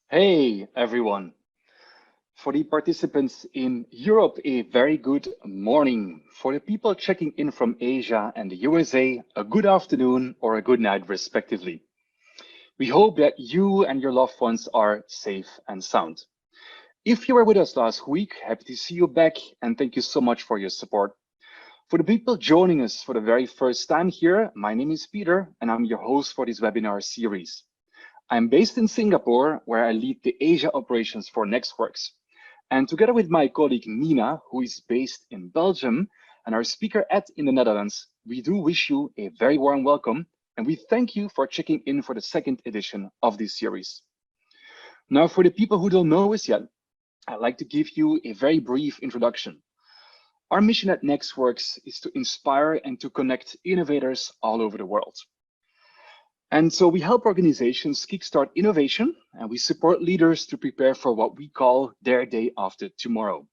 Hey everyone. For the participants in Europe, a very good morning. For the people checking in from Asia and the USA, a good afternoon or a good night respectively. We hope that you and your loved ones are safe and sound. If you were with us last week, happy to see you back and thank you so much for your support. For the people joining us for the very first time here, my name is Peter and I'm your host for this webinar series. I'm based in Singapore, where I lead the Asia operations for Nexxworks. And together with my colleague Nina, who is based in Belgium, and our speaker Ed in the Netherlands, we do wish you a very warm welcome. And we thank you for checking in for the second edition of this series. Now, for the people who don't know us yet, I'd like to give you a very brief introduction. Our mission at Nexxworks is to inspire and to connect innovators all over the world. And so we help organizations kickstart innovation, and we support leaders to prepare for what we call their day after tomorrow.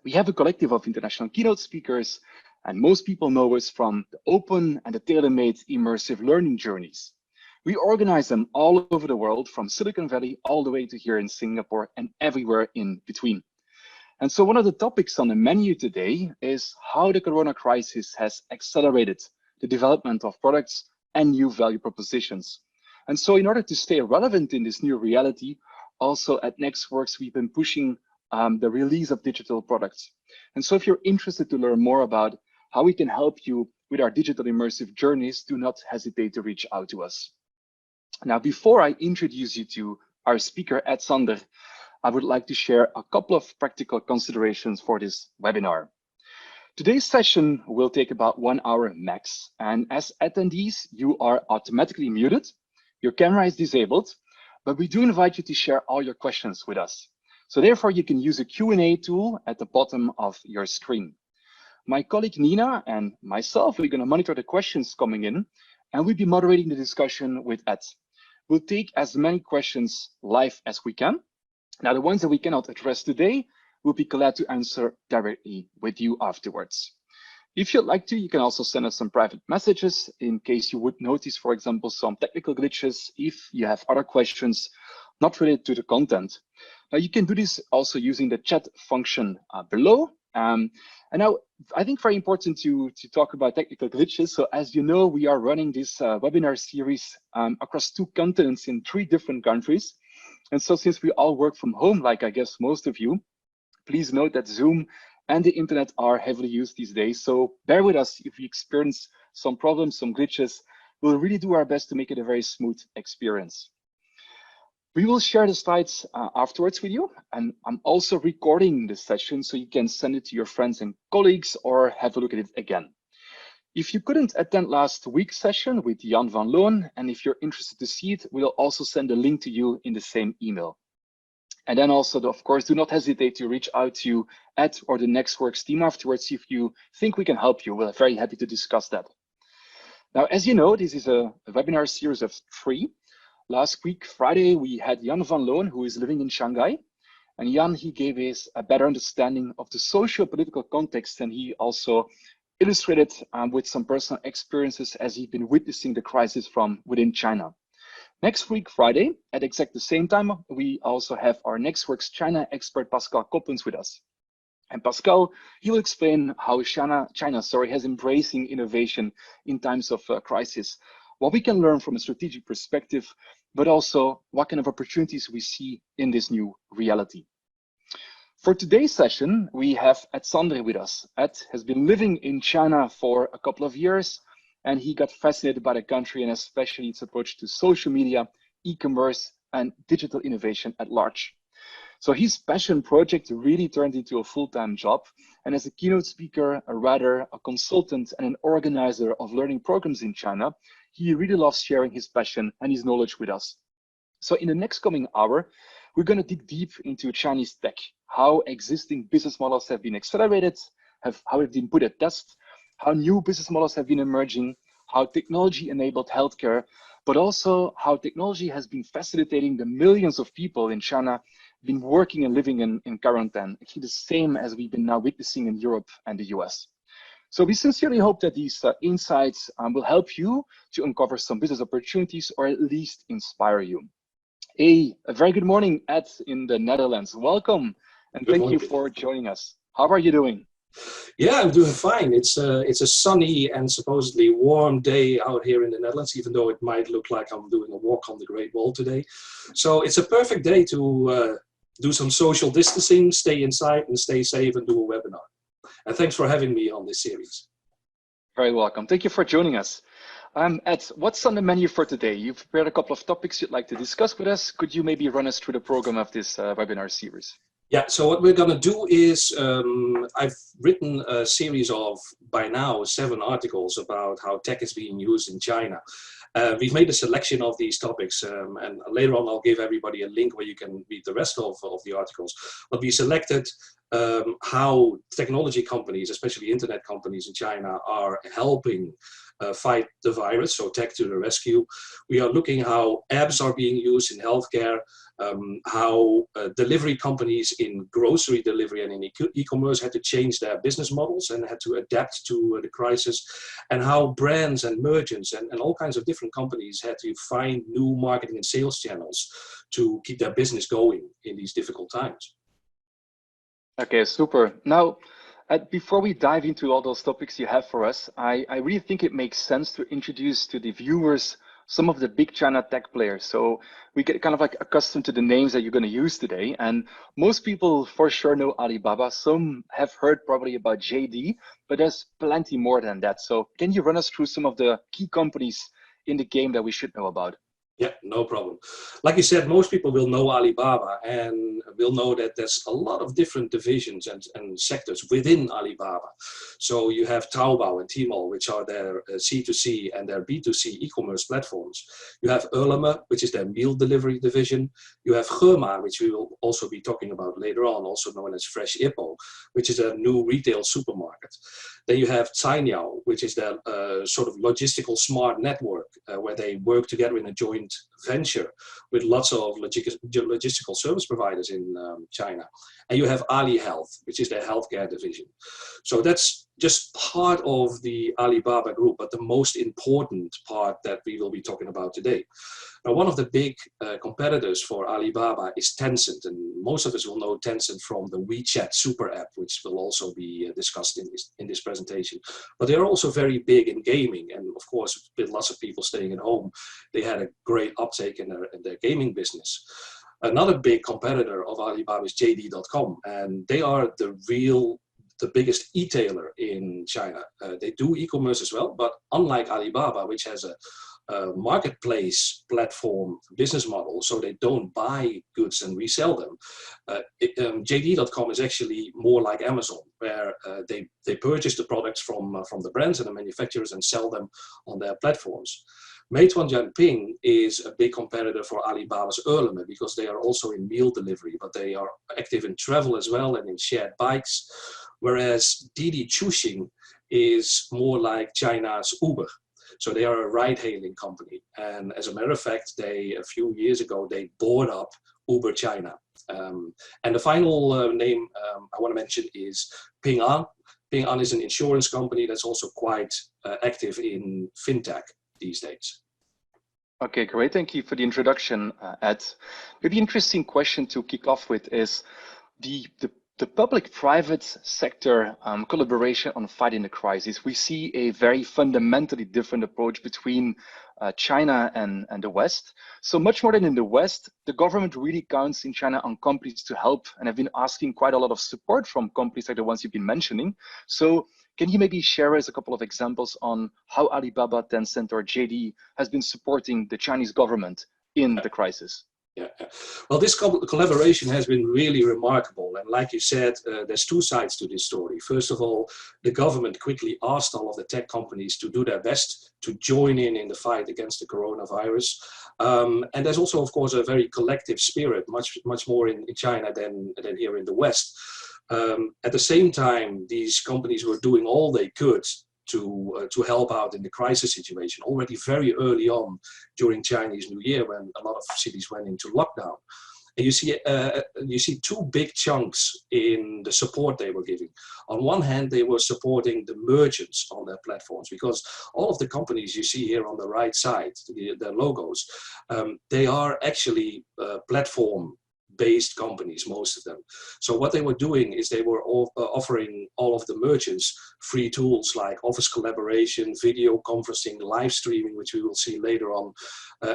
We have a collective of international keynote speakers, and most people know us from the open and the tailor-made immersive learning journeys. We organize them all over the world, from Silicon Valley all the way to here in Singapore and everywhere in between. And so one of the topics on the menu today is how the Corona crisis has accelerated the development of products and new value propositions. And so in order to stay relevant in this new reality, also at Nexxworks, we've been pushing the release of digital products. And so if you're interested to learn more about how we can help you with our digital immersive journeys, do not hesitate to reach out to us. Now, before I introduce you to our speaker, Ed Sander, I would like to share a couple of practical considerations for this webinar. Today's session will take about 1 hour max, and as attendees, you are automatically muted. Your camera is disabled, but we do invite you to share all your questions with us. So therefore, you can use a Q&A tool at the bottom of your screen. My colleague Nina and myself, we're going to monitor the questions coming in, and we'll be moderating the discussion with Ed. We'll take as many questions live as we can. Now, the ones that we cannot address today, we'll be glad to answer directly with you afterwards. If you'd like to, you can also send us some private messages in case you would notice, for example, some technical glitches, if you have other questions not related to the content. Now, you can do this also using the chat function below. And now, I think very important to talk about technical glitches. So as you know, we are running this webinar series across 2 continents in 3 different countries. And so since we all work from home, like I guess most of you, please note that Zoom and the internet are heavily used these days. So bear with us if we experience some problems, some glitches. We'll really do our best to make it a very smooth experience. We will share the slides afterwards with you. And I'm also recording this session so you can send it to your friends and colleagues or have a look at it again. If you couldn't attend last week's session with Jan van Loon, and if you're interested to see it, we'll also send a link to you in the same email. And then also, of course, do not hesitate to reach out to Ed or the Nexxworks team afterwards if you think we can help you. We're very happy to discuss that. Now, as you know, this is a webinar series of 3. Last week, Friday, we had Jan van Loon, who is living in Shanghai. And Jan, he gave us a better understanding of the socio-political context, and he also illustrated with some personal experiences as he'd been witnessing the crisis from within China. Next week, Friday, at exact the same time, we also have our Nexxworks China expert, Pascal Koppens, with us. And Pascal, he will explain how China has embracing innovation in times of crisis, what we can learn from a strategic perspective, but also what kind of opportunities we see in this new reality. For today's session, we have Ed Sander with us. Ed has been living in China for a couple of years, and he got fascinated by the country and especially its approach to social media, e-commerce, and digital innovation at large. So his passion project really turned into a full-time job. And as a keynote speaker, a consultant, and an organizer of learning programs in China, he really loves sharing his passion and his knowledge with us. So in the next coming hour, we're going to dig deep into Chinese tech, how existing business models have been accelerated, how they've been put at test, how new business models have been emerging, how technology enabled healthcare, but also how technology has been facilitating the millions of people in China been working and living in quarantine, actually the same as we've been now witnessing in Europe and the US. So we sincerely hope that these insights will help you to uncover some business opportunities or at least inspire you. A very good morning, Ed, in the Netherlands. Welcome, and Good thank you morning. for joining us. How are you doing? Yeah, I'm doing fine. It's a sunny and supposedly warm day out here in the Netherlands, even though it might look like I'm doing a walk on the Great Wall today. So it's a perfect day to do some social distancing, stay inside and stay safe and do a webinar. And thanks for having me on this series. Very welcome. Thank you for joining us. Ed, what's on the menu for today? You've prepared a couple of topics you'd like to discuss with us. Could you maybe run us through the program of this webinar series? Yeah, so what we're going to do is I've written a series of, by now, 7 articles about how tech is being used in China. We've made a selection of these topics, and later on I'll give everybody a link where you can read the rest of the articles. But we selected how technology companies, especially internet companies in China, are helping fight the virus, so tech to the rescue. We are looking how apps are being used in healthcare, how delivery companies in grocery delivery and in e-commerce had to change their business models and had to adapt to the crisis, and how brands and merchants and all kinds of different companies had to find new marketing and sales channels to keep their business going in these difficult times. Okay, super. Now, before we dive into all those topics you have for us, I really think it makes sense to introduce to the viewers some of the big China tech players. So we get kind of like accustomed to the names that you're going to use today. And most people for sure know Alibaba. Some have heard probably about JD, but there's plenty more than that. So can you run us through some of the key companies in the game that we should know about? Yeah, no problem. Like you said, most people will know Alibaba and will know that there's a lot of different divisions and sectors within Alibaba. So you have Taobao and Tmall, which are their C2C and their B2C e-commerce platforms. You have Ele, which is their meal delivery division. You have Hema, which we will also be talking about later on, also known as Freshippo, which is a new retail supermarket. Then you have Cainiao, which is their sort of logistical smart network, where they work together in a joint venture with lots of logistical service providers in China. And you have Ali Health, which is their healthcare division. So that's just part of the Alibaba group, but the most important part that we will be talking about today. Now, one of the big competitors for Alibaba is Tencent, and most of us will know Tencent from the WeChat super app, which will also be discussed in this presentation. But they are also very big in gaming, and of course, with lots of people staying at home, they had a great uptake in their gaming business. Another big competitor of Alibaba is JD.com, and they are the biggest e-tailer in China. They do e-commerce as well, but unlike Alibaba, which has a marketplace platform business model, so they don't buy goods and resell them. JD.com is actually more like Amazon, where they purchase the products from the brands and the manufacturers and sell them on their platforms. Meituan Jianping is a big competitor for Alibaba's Ele, because they are also in meal delivery, but they are active in travel as well and in shared bikes, whereas Didi Chuxing is more like China's Uber. So they are a ride-hailing company. And as a matter of fact, a few years ago, they bought up Uber China. And the final name I want to mention is Ping An. Ping An is an insurance company that's also quite active in fintech these days. Okay, great. Thank you for the introduction, Ed. Maybe interesting question to kick off with is the public-private sector collaboration on fighting the crisis. We see a very fundamentally different approach between China and the West. So much more than in the West, the government really counts in China on companies to help, and have been asking quite a lot of support from companies like the ones you've been mentioning. So can you maybe share us a couple of examples on how Alibaba, Tencent, or JD has been supporting the Chinese government in the crisis? Yeah. Well, this collaboration has been really remarkable. And like you said, there's 2 sides to this story. First of all, the government quickly asked all of the tech companies to do their best to join in the fight against the coronavirus. And there's also, of course, a very collective spirit, much more in China than here in the West. At the same time, these companies were doing all they could to help out in the crisis situation already very early on during Chinese New Year, when a lot of cities went into lockdown. And you see two big chunks in the support they were giving. On one hand, they were supporting the merchants on their platforms, because all of the companies you see here on the right side, their logos, they are actually platform-based companies, most of them. So what they were doing is they were offering all of the merchants free tools like office collaboration, video conferencing, live streaming, which we will see later on.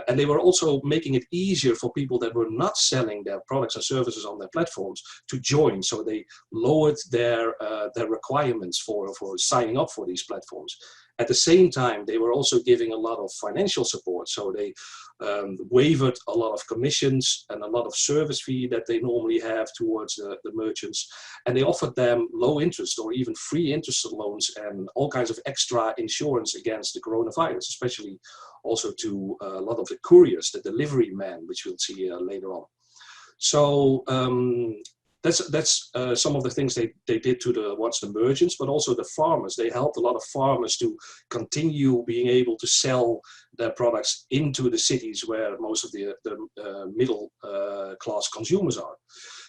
And they were also making it easier for people that were not selling their products and services on their platforms to join. So they lowered their requirements for signing up for these platforms. At the same time, they were also giving a lot of financial support. So they waived a lot of commissions and a lot of service fee that they normally have towards the merchants. And they offered them low interest or even free interest loans and all kinds of extra insurance against the coronavirus, especially also to a lot of the couriers, the delivery men, which we'll see later on. So that's some of the things they did towards the merchants, but also the farmers. They helped a lot of farmers to continue being able to sell their products into the cities where most of the middle class consumers are.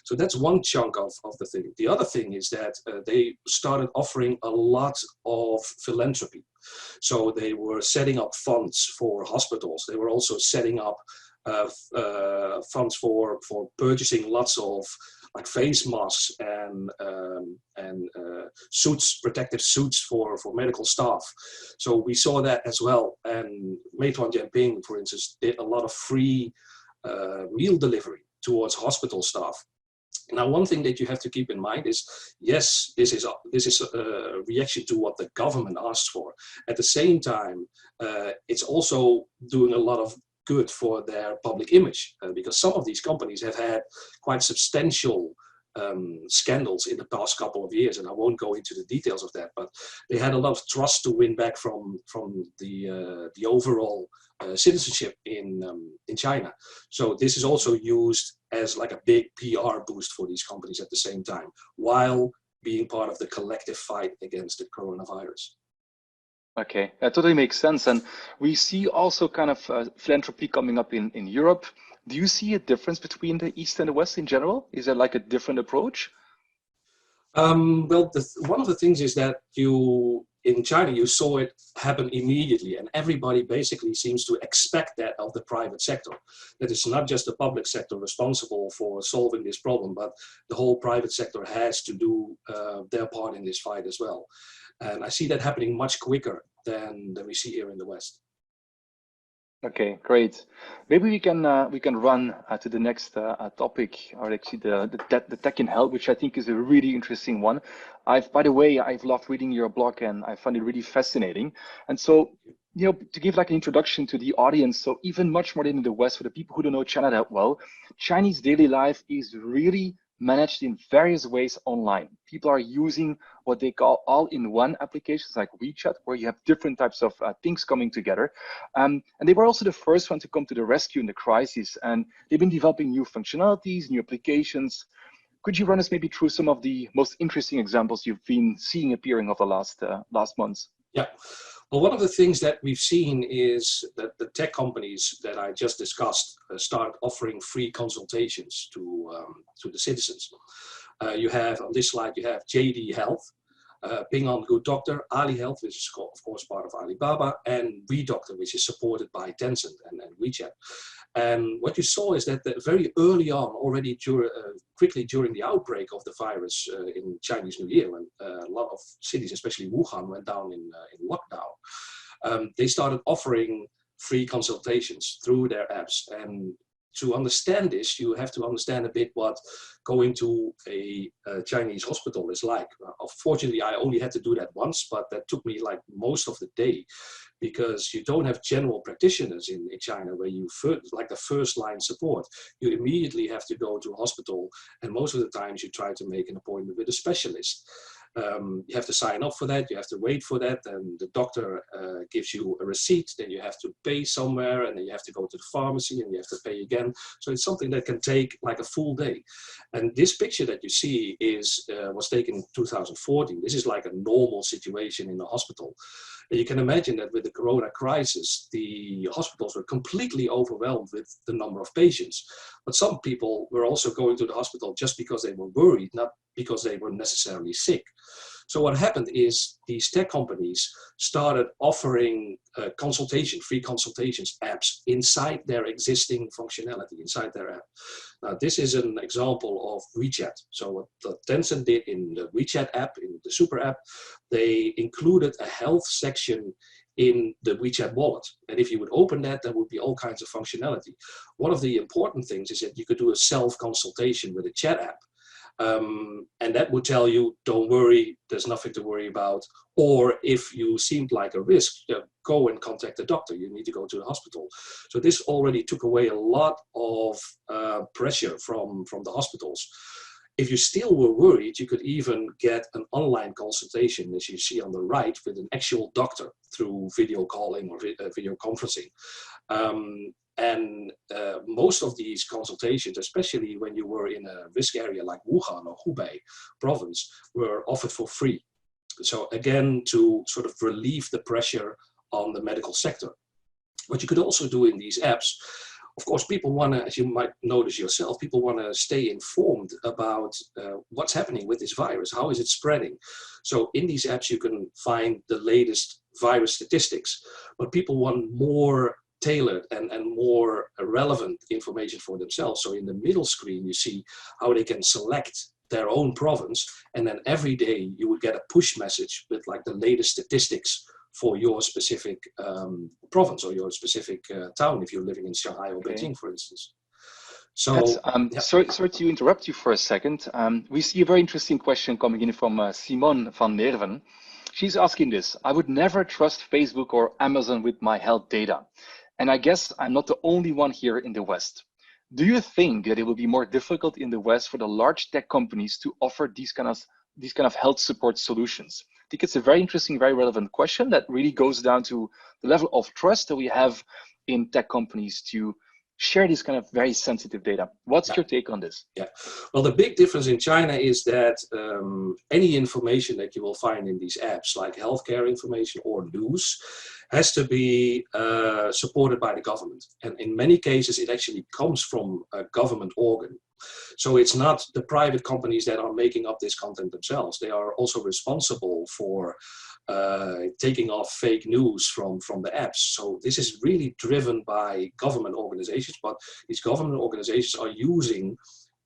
So that's one chunk of the thing. The other thing is that they started offering a lot of philanthropy. So they were setting up funds for hospitals. They were also setting up funds for purchasing lots of like face masks and suits, protective suits for medical staff. So we saw that as well. And Meituan Dianping, for instance, did a lot of free meal delivery towards hospital staff. Now, one thing that you have to keep in mind is, yes, this is a reaction to what the government asked for. At the same time, it's also doing a lot of good for their public image, because some of these companies have had quite substantial scandals in the past couple of years, and I won't go into the details of that, but they had a lot of trust to win back from the overall citizenship in China. So this is also used as like a big PR boost for these companies at the same time, while being part of the collective fight against the coronavirus. Okay, that totally makes sense. And we see also kind of philanthropy coming up in Europe. Do you see a difference between the East and the West in general? Is there like a different approach? Well, one of the things is that in China, you saw it happen immediately, and everybody basically seems to expect that of the private sector. That it's not just the public sector responsible for solving this problem, but the whole private sector has to do their part in this fight as well. And I see that happening much quicker than we see here in the West. Okay, great. Maybe we can run to the next topic, or actually the tech in health, which I think is a really interesting one. By the way, I've loved reading your blog, and I find it really fascinating. And so, you know, to give like an introduction to the audience, so even much more than in the West, for the people who don't know China that well, Chinese daily life is really managed in various ways online. People are using what they call all-in-one applications like WeChat, where you have different types of things coming together. And they were also the first one to come to the rescue in the crisis. And they've been developing new functionalities, new applications. Could you run us maybe through some of the most interesting examples you've been seeing appearing over the last months? Yeah. Well, one of the things that we've seen is that the tech companies that I just discussed start offering free consultations to the citizens. You have on this slide, you have JD Health, Ping An Good Doctor, Ali Health, which is of course part of Alibaba, and WeDoctor, which is supported by Tencent and WeChat. And what you saw is that very early on, already quickly during the outbreak of the virus in Chinese New Year, when a lot of cities, especially Wuhan, went down in lockdown, they started offering free consultations through their apps. And to understand this, you have to understand a bit what going to a Chinese hospital is like. Fortunately, I only had to do that once, but that took me like most of the day, because you don't have general practitioners in China where you like the first line support. You immediately have to go to a hospital, and most of the times you try to make an appointment with a specialist. You have to sign up for that, you have to wait for that, and the doctor gives you a receipt, then you have to pay somewhere, and then you have to go to the pharmacy and you have to pay again. So it's something that can take like a full day. And this picture that you see was taken in 2014. This is like a normal situation in a hospital. And you can imagine that with the corona crisis, the hospitals were completely overwhelmed with the number of patients. But some people were also going to the hospital just because they were worried, not because they were necessarily sick. So what happened is these tech companies started offering free consultations apps inside their existing functionality, inside their app. Now, this is an example of WeChat. So what Tencent did in the WeChat app, in the super app, they included a health section in the WeChat wallet. And if you would open that, there would be all kinds of functionality. One of the important things is that you could do a self-consultation with a chat app. And that would tell you, don't worry, there's nothing to worry about. Or if you seemed like a risk, go and contact the doctor. You need to go to the hospital. So this already took away a lot of pressure from the hospitals. If you still were worried, you could even get an online consultation, as you see on the right, with an actual doctor through video calling or video conferencing. Most of these consultations, especially when you were in a risk area like Wuhan or Hubei province, were offered for free. So again, to sort of relieve the pressure on the medical sector. What you could also do in these apps, of course, people want to, as you might notice yourself, people want to stay informed about what's happening with this virus, how is it spreading. So in these apps, you can find the latest virus statistics, but people want more tailored and more relevant information for themselves. So in the middle screen, you see how they can select their own province, and then every day you would get a push message with like the latest statistics for your specific province or your specific town, if you're living in Shanghai or Beijing, for instance. So, yeah. sorry to interrupt you for a second. We see a very interesting question coming in from Simone van Nerven. She's asking this: I would never trust Facebook or Amazon with my health data. And I guess I'm not the only one here in the West. Do you think that it will be more difficult in the West for the large tech companies to offer these kind of health support solutions? I think it's a very interesting, very relevant question that really goes down to the level of trust that we have in tech companies to share this kind of very sensitive data. What's your take on this? Yeah, well, the big difference in China is that any information that you will find in these apps, like healthcare information or news, has to be supported by the government. And in many cases, it actually comes from a government organ. So it's not the private companies that are making up this content themselves. They are also responsible for taking off fake news from the apps. So this is really driven by government organizations, but these government organizations are using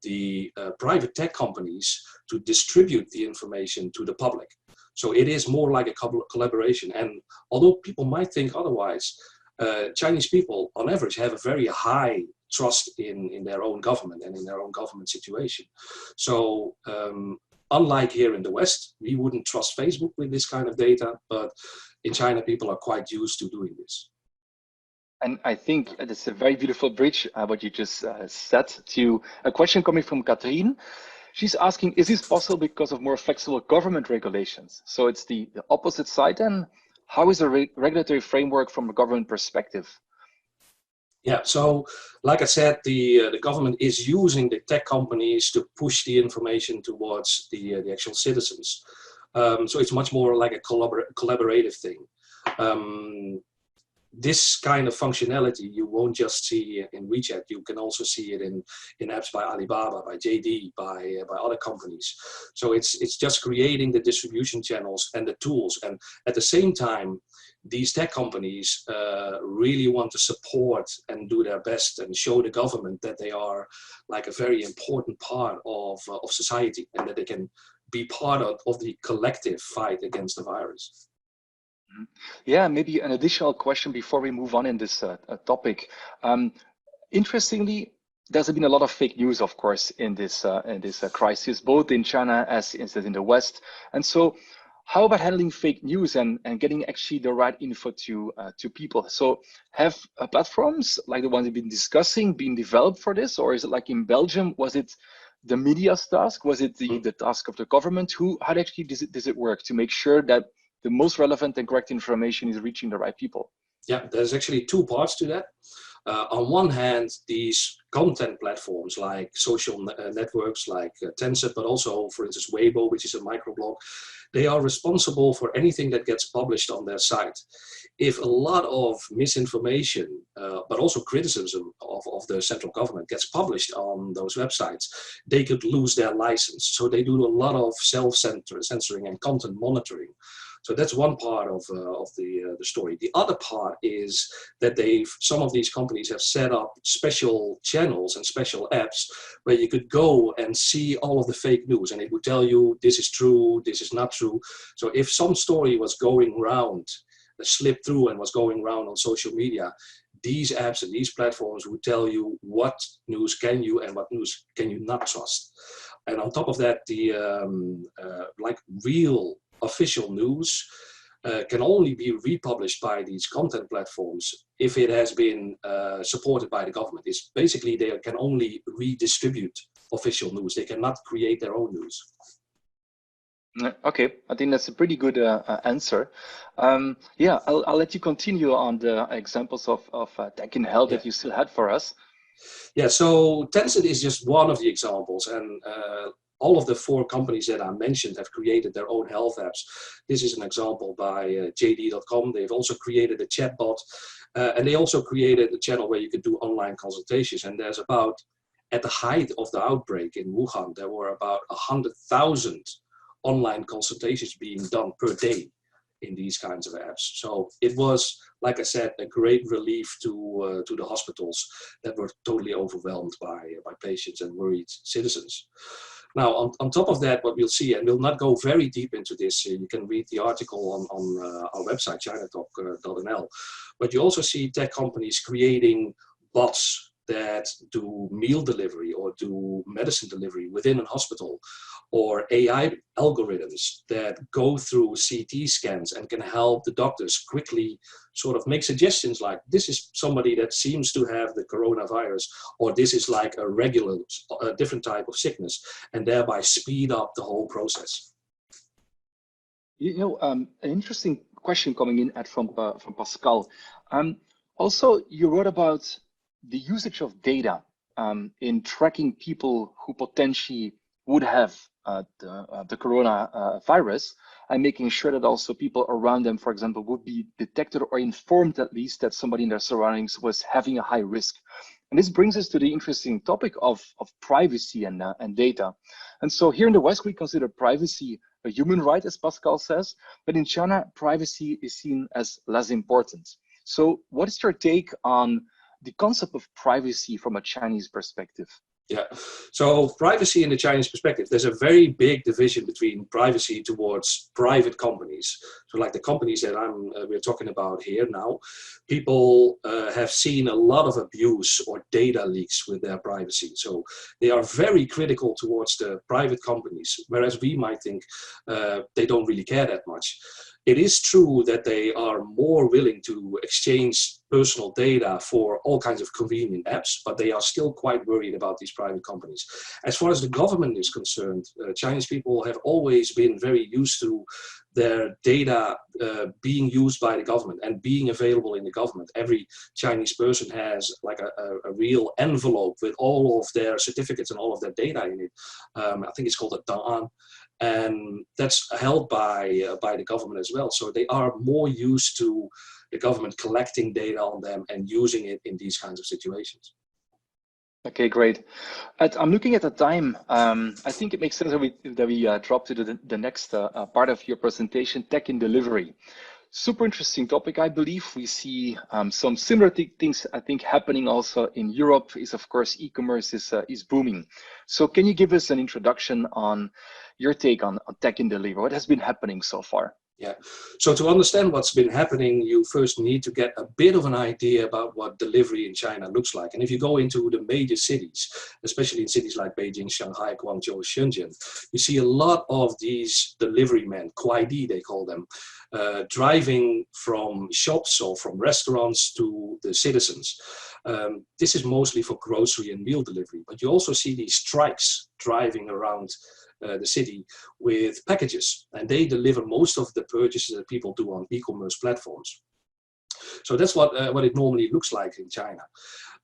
the private tech companies to distribute the information to the public. So it is more like a collaboration. And although people might think otherwise, Chinese people on average have a very high trust in their own government and in their own government situation. So unlike here in the West, we wouldn't trust Facebook with this kind of data, but in China, people are quite used to doing this. And I think it's a very beautiful bridge, what you just said, to a question coming from Catherine. She's asking, is this possible because of more flexible government regulations? So it's the opposite side, and how is the regulatory framework from a government perspective? Yeah, so like I said, the government is using the tech companies to push the information towards the actual citizens. So it's much more like a collaborative thing. This kind of functionality you won't just see in WeChat. You can also see it in apps by Alibaba, by JD, by other companies. So it's just creating the distribution channels and the tools. And at the same time, these tech companies really want to support and do their best and show the government that they are like a very important part of society and that they can be part of the collective fight against the virus. Yeah, maybe an additional question before we move on in this topic. Interestingly, there's been a lot of fake news, of course, in this crisis, both in China as in the West. And so how about handling fake news and getting actually the right info to people? So have platforms like the ones we've been discussing been developed for this? Or is it like in Belgium, was it the media's task? Was it the task of the government? How actually does it work to make sure that the most relevant and correct information is reaching the right people? Yeah, there's actually two parts to that. On one hand, these content platforms like social networks like Tencent, but also, for instance, Weibo, which is a microblog, they are responsible for anything that gets published on their site. If a lot of misinformation, but also criticism of the central government gets published on those websites, they could lose their license. So they do a lot of self-censoring and content monitoring. So that's one part of the story. The other part is that some of these companies have set up special channels and special apps where you could go and see all of the fake news, and it would tell you this is true, this is not true. So if some story was going around, slipped through and was going around on social media, these apps and these platforms would tell you what news can you and what news can you not trust. And on top of that, the like real official news can only be republished by these content platforms if it has been supported by the government. It's basically they can only redistribute official news. They cannot create their own news. Okay, I think that's a pretty good answer. Yeah, I'll let you continue on the examples of tech in health that you still had for us. Yeah, so Tencent is just one of the examples, and all of the 4 companies that I mentioned have created their own health apps. This is an example by JD.com. They've also created a chatbot, and they also created a channel where you could do online consultations. And there's about, at the height of the outbreak in Wuhan, there were about 100,000 online consultations being done per day in these kinds of apps. So it was, like I said, a great relief to the hospitals that were totally overwhelmed by patients and worried citizens. Now, on top of that, what we'll see, and we'll not go very deep into this, you can read the article on our website, ChinaTalk.nl, but you also see tech companies creating bots that do meal delivery or do medicine delivery within a hospital, or AI algorithms that go through CT scans and can help the doctors quickly sort of make suggestions like, this is somebody that seems to have the coronavirus, or this is like a different type of sickness, and thereby speed up the whole process. You know, an interesting question coming in from Pascal. Also, you wrote about the usage of data in tracking people who potentially would have the coronavirus, and making sure that also people around them, for example, would be detected or informed at least that somebody in their surroundings was having a high risk. And this brings us to the interesting topic of privacy and data. And so here in the West, we consider privacy a human right, as Pascal says, but in China, privacy is seen as less important. So what is your take on the concept of privacy from a Chinese perspective? Yeah, so privacy in the Chinese perspective, there's a very big division between privacy towards private companies. So like the companies that we're talking about here now, people have seen a lot of abuse or data leaks with their privacy. So they are very critical towards the private companies, whereas we might think they don't really care that much. It is true that they are more willing to exchange personal data for all kinds of convenient apps, but they are still quite worried about these private companies. As far as the government is concerned, Chinese people have always been very used to their data being used by the government and being available in the government. Every Chinese person has like a real envelope with all of their certificates and all of their data in it. I think it's called a Da'an. And that's held by the government as well. So they are more used to the government collecting data on them and using it in these kinds of situations. Okay, great. I'm looking at the time. I think it makes sense that we drop to the next part of your presentation, tech in delivery. Super interesting topic. I believe we see some similar things, I think, happening also in Europe. Is of course, e-commerce is booming. So can you give us an introduction on your take on tech in delivery? What has been happening so far? Yeah, so to understand what's been happening, you first need to get a bit of an idea about what delivery in China looks like. And if you go into the major cities, especially in cities like Beijing, Shanghai, Guangzhou, Shenzhen, you see a lot of these delivery men, kuaidi they call them, driving from shops or from restaurants to the citizens. This is mostly for grocery and meal delivery, but you also see these strikes driving around the city with packages, and they deliver most of the purchases that people do on e-commerce platforms. So that's what it normally looks like in China.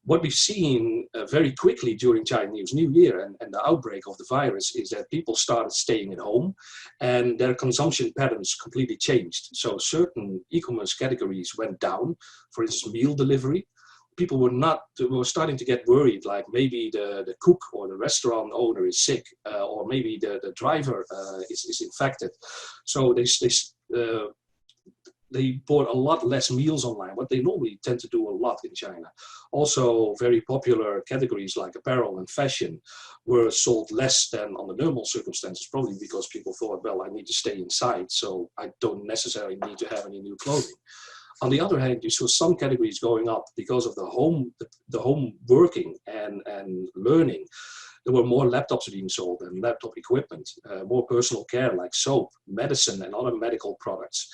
What we've seen very quickly during Chinese New Year and the outbreak of the virus is that people started staying at home and their consumption patterns completely changed. So certain e-commerce categories went down, for instance, meal delivery. People were starting to get worried, like maybe the cook or the restaurant owner is sick, or maybe the driver is infected. So they bought a lot less meals online, what they normally tend to do a lot in China. Also, very popular categories like apparel and fashion were sold less than under normal circumstances, probably because people thought, well, I need to stay inside, so I don't necessarily need to have any new clothing. On the other hand, you saw some categories going up because of the home working and learning. There were more laptops being sold and laptop equipment, more personal care like soap, medicine, and other medical products.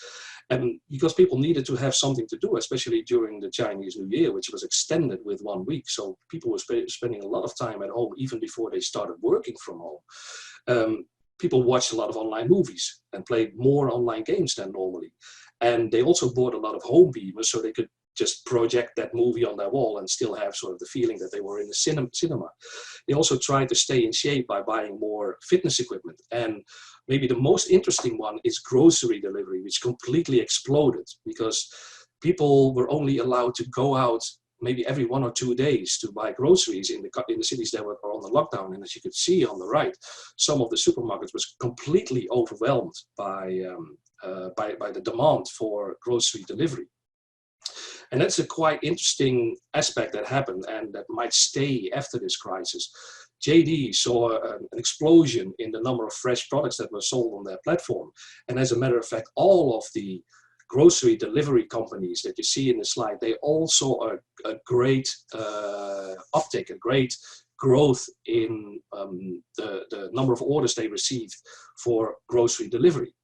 And because people needed to have something to do, especially during the Chinese New Year, which was extended with 1 week. So people were spending a lot of time at home even before they started working from home. People watched a lot of online movies and played more online games than normally. And they also bought a lot of home beamers so they could just project that movie on their wall and still have sort of the feeling that they were in the cinema. They also tried to stay in shape by buying more fitness equipment. And maybe the most interesting one is grocery delivery, which completely exploded because people were only allowed to go out maybe every 1 or 2 days to buy groceries in the cities that were on the lockdown. And as you could see on the right, some of the supermarkets was completely overwhelmed by the demand for grocery delivery. And that's a quite interesting aspect that happened and that might stay after this crisis. JD saw an explosion in the number of fresh products that were sold on their platform. And as a matter of fact, all of the grocery delivery companies that you see in the slide, they all saw a great uptick, a great growth in the number of orders they received for grocery delivery.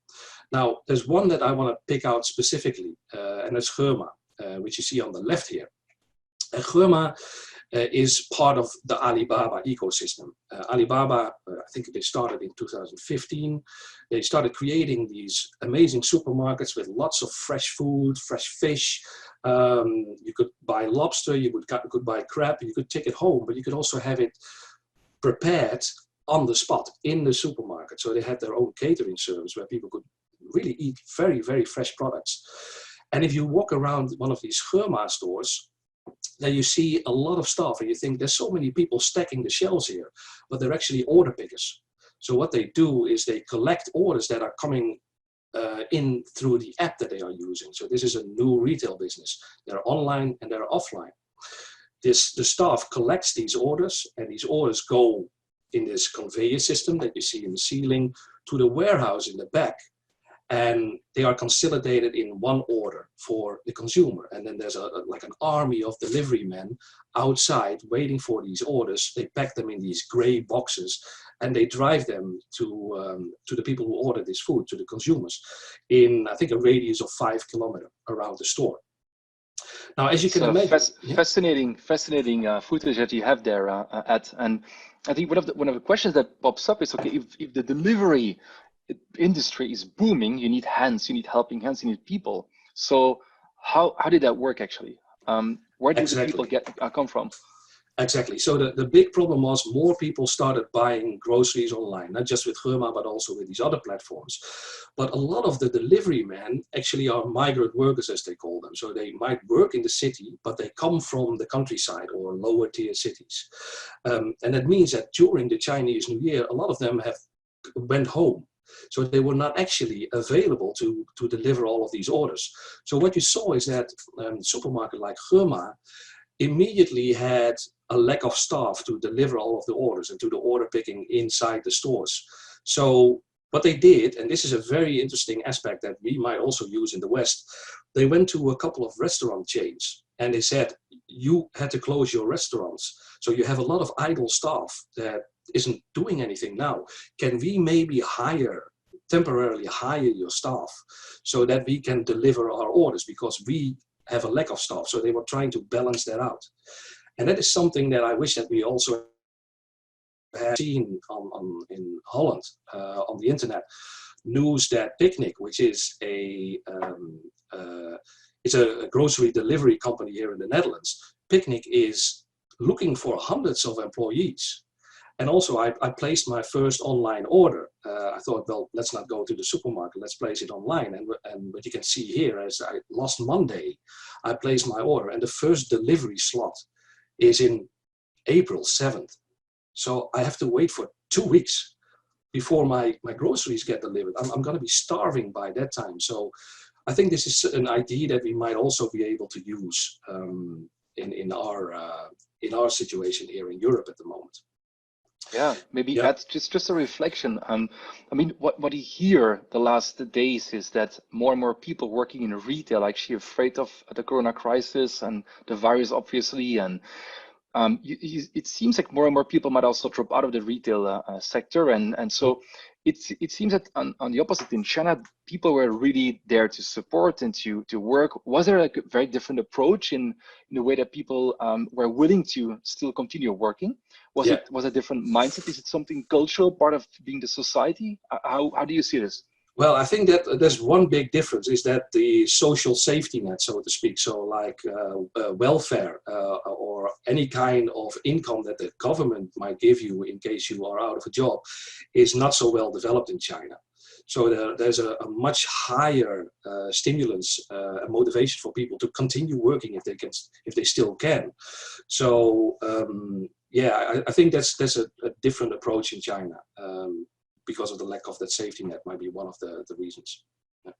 Now, there's one that I want to pick out specifically, and that's Hema, which you see on the left here. Hema is part of the Alibaba ecosystem. Alibaba, I think they started in 2015. They started creating these amazing supermarkets with lots of fresh food, fresh fish. You could buy lobster, you could buy crab, you could take it home, but you could also have it prepared on the spot in the supermarket. So they had their own catering service where people could really eat very, very fresh products. And if you walk around one of these Hema stores, then you see a lot of stuff and you think there's so many people stacking the shelves here, but they're actually order pickers. So what they do is they collect orders that are coming in through the app that they are using. So this is a new retail business. They're online and they're offline. The staff collects these orders and these orders go in this conveyor system that you see in the ceiling to the warehouse in the back. And they are consolidated in one order for the consumer. And then there's like an army of delivery men outside waiting for these orders. They pack them in these gray boxes and they drive them to the people who order this food, to the consumers, in I think a radius of 5 kilometers around the store. Now, as you can imagine, fascinating footage that you have there, Ed. And I think one of the questions that pops up is, okay, if the delivery industry is booming, you need hands, you need helping hands, you need people. So how did that work actually? Where did the people come from? Exactly. So the big problem was more people started buying groceries online, not just with Hema, but also with these other platforms. But a lot of the delivery men actually are migrant workers, as they call them. So they might work in the city, but they come from the countryside or lower tier cities. And that means that during the Chinese New Year, a lot of them went home. So they were not actually available to deliver all of these orders. So what you saw is that a supermarket like Hema immediately had a lack of staff to deliver all of the orders and to the order picking inside the stores. So what they did, and this is a very interesting aspect that we might also use in the West, they went to a couple of restaurant chains and they said, you had to close your restaurants. So you have a lot of idle staff that isn't doing anything now. Can we maybe temporarily hire your staff so that we can deliver our orders, because we have a lack of staff. So they were trying to balance that out. And that is something that I wish that we also have seen in Holland on the internet news that Picnic, which is it's a grocery delivery company here in the Netherlands, Picnic is looking for hundreds of employees. And also I placed my first online order. I thought, well, let's not go to the supermarket, let's place it online. And what you can see here is last Monday, I placed my order and the first delivery slot is in April 7th. So I have to wait for 2 weeks before my groceries get delivered. I'm going to be starving by that time. So I think this is an idea that we might also be able to use in our situation here in Europe at the moment. Yeah, maybe that's just a reflection. I mean, what you hear the last days is that more and more people working in retail are actually afraid of the Corona crisis and the virus, obviously, and it seems like more and more people might also drop out of the retail sector, and so it seems that on the opposite, in China, people were really there to support and to work. Was there like a very different approach in the way that people were willing to still continue working? Was it a different mindset? Is it something cultural, part of being the society? How do you see this? Well, I think that there's one big difference is that the social safety net, so to speak, so like welfare or any kind of income that the government might give you in case you are out of a job, is not so well developed in China. So there's a much higher stimulus and motivation for people to continue working if they still can. So I think that's a different approach in China. Because of the lack of that safety net might be one of the reasons. Yeah.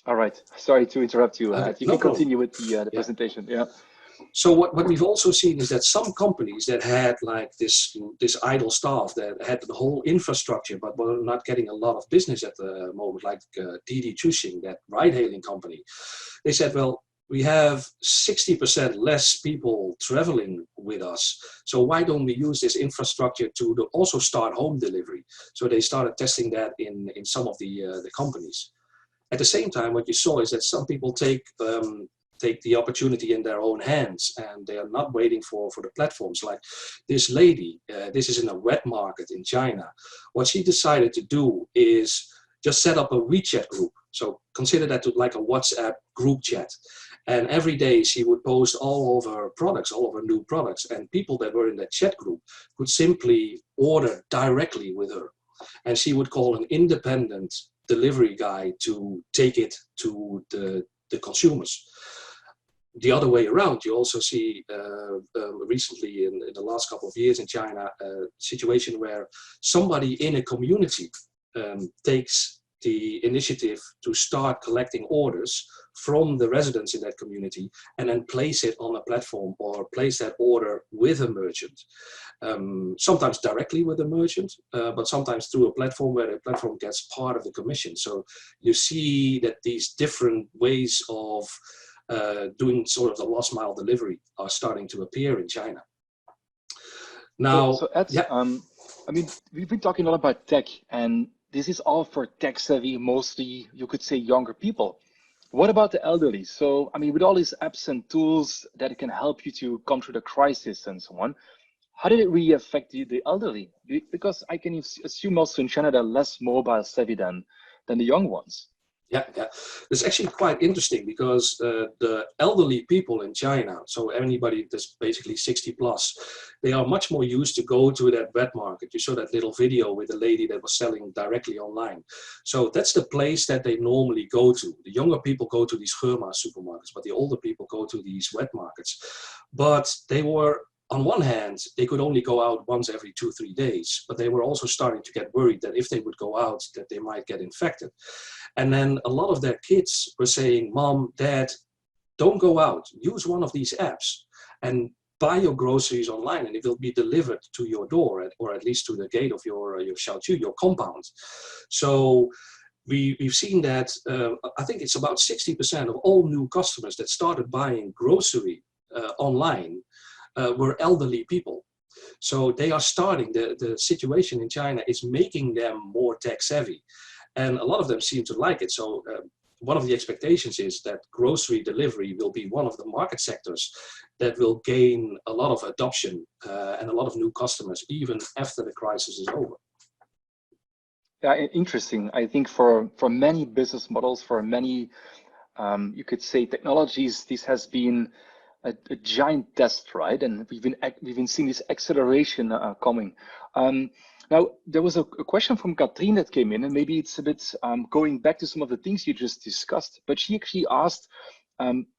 All right, sorry to interrupt you. You can continue with the presentation. Yeah. So what we've also seen is that some companies that had like this idle staff that had the whole infrastructure but were not getting a lot of business at the moment, like Didi Chuxing, that ride-hailing company, they said, well, we have 60% less people traveling with us. So why don't we use this infrastructure to also start home delivery? So they started testing that in some of the companies. At the same time, what you saw is that some people take the opportunity in their own hands and they are not waiting for the platforms. Like this lady, this is in a wet market in China. What she decided to do is just set up a WeChat group. So consider that like a WhatsApp group chat. And every day she would post all of her products, all of her new products, and people that were in that chat group could simply order directly with her. And she would call an independent delivery guy to take it to the consumers. The other way around, you also see recently in the last couple of years in China, a situation where somebody in a community takes the initiative to start collecting orders from the residents in that community and then place it on a platform or place that order with a merchant. Sometimes directly with a merchant, but sometimes through a platform where the platform gets part of the commission. So you see that these different ways of doing sort of the last mile delivery are starting to appear in China. Now, so Ed, I mean, we've been talking a lot about tech, and this is all for tech-savvy, mostly, you could say, younger people. What about the elderly? So, I mean, with all these apps and tools that can help you to come through the crisis and so on, how did it really affect the elderly? Because I can assume also in China they're less mobile savvy than the young ones. Yeah. It's actually quite interesting because the elderly people in China, so anybody that's basically 60 plus, they are much more used to go to that wet market. You saw that little video with a lady that was selling directly online. So that's the place that they normally go to. The younger people go to these Hema supermarkets, but the older people go to these wet markets. But they were, on one hand, they could only go out once every 2-3 days, but they were also starting to get worried that if they would go out, that they might get infected. And then a lot of their kids were saying, Mom, Dad, don't go out. Use one of these apps and buy your groceries online and it will be delivered to your door or at least to the gate of your xiaoqiu, your compound. So we've seen that, I think it's about 60% of all new customers that started buying grocery online were elderly people. So they are starting, the situation in China is making them more tech savvy. And a lot of them seem to like it. So one of the expectations is that grocery delivery will be one of the market sectors that will gain a lot of adoption and a lot of new customers even after the crisis is over. Yeah, interesting. I think for many business models, for many, you could say technologies, this has been a giant test, right? And we've been seeing this acceleration coming. Now, there was a question from Katrien that came in, and maybe it's a bit going back to some of the things you just discussed, but she actually asked,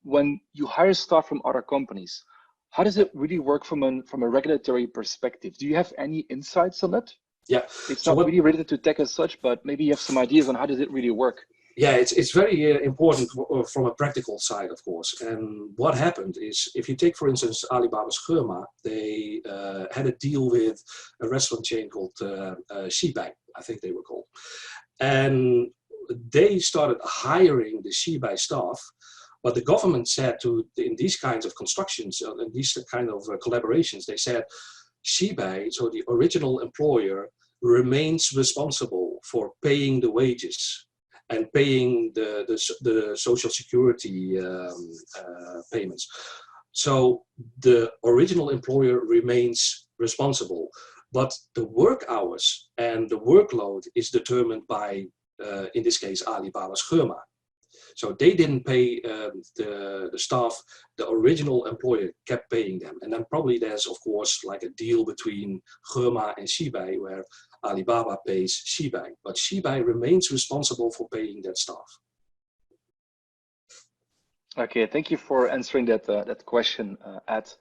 when you hire staff from other companies, how does it really work from a regulatory perspective? Do you have any insights on that? Yeah, it's not really related to tech as such, but maybe you have some ideas on how does it really work. Yeah, it's very important from a practical side, of course. And what happened is, if you take, for instance, Alibaba's Hema, they had a deal with a restaurant chain called Xibei, I think they were called. And they started hiring the Xibei staff. But the government said in these kinds of constructions, in these kind of collaborations, they said, Xibei, so the original employer, remains responsible for paying the wages and paying the social security payments. So the original employer remains responsible, but the work hours and the workload is determined by, in this case, Alibaba's Hema. So they didn't pay the staff, the original employer kept paying them. And then probably there's, of course, like a deal between Hema and Xibei where Alibaba pays Xibei, but Xibei remains responsible for paying that staff. Okay, thank you for answering that question, Ed.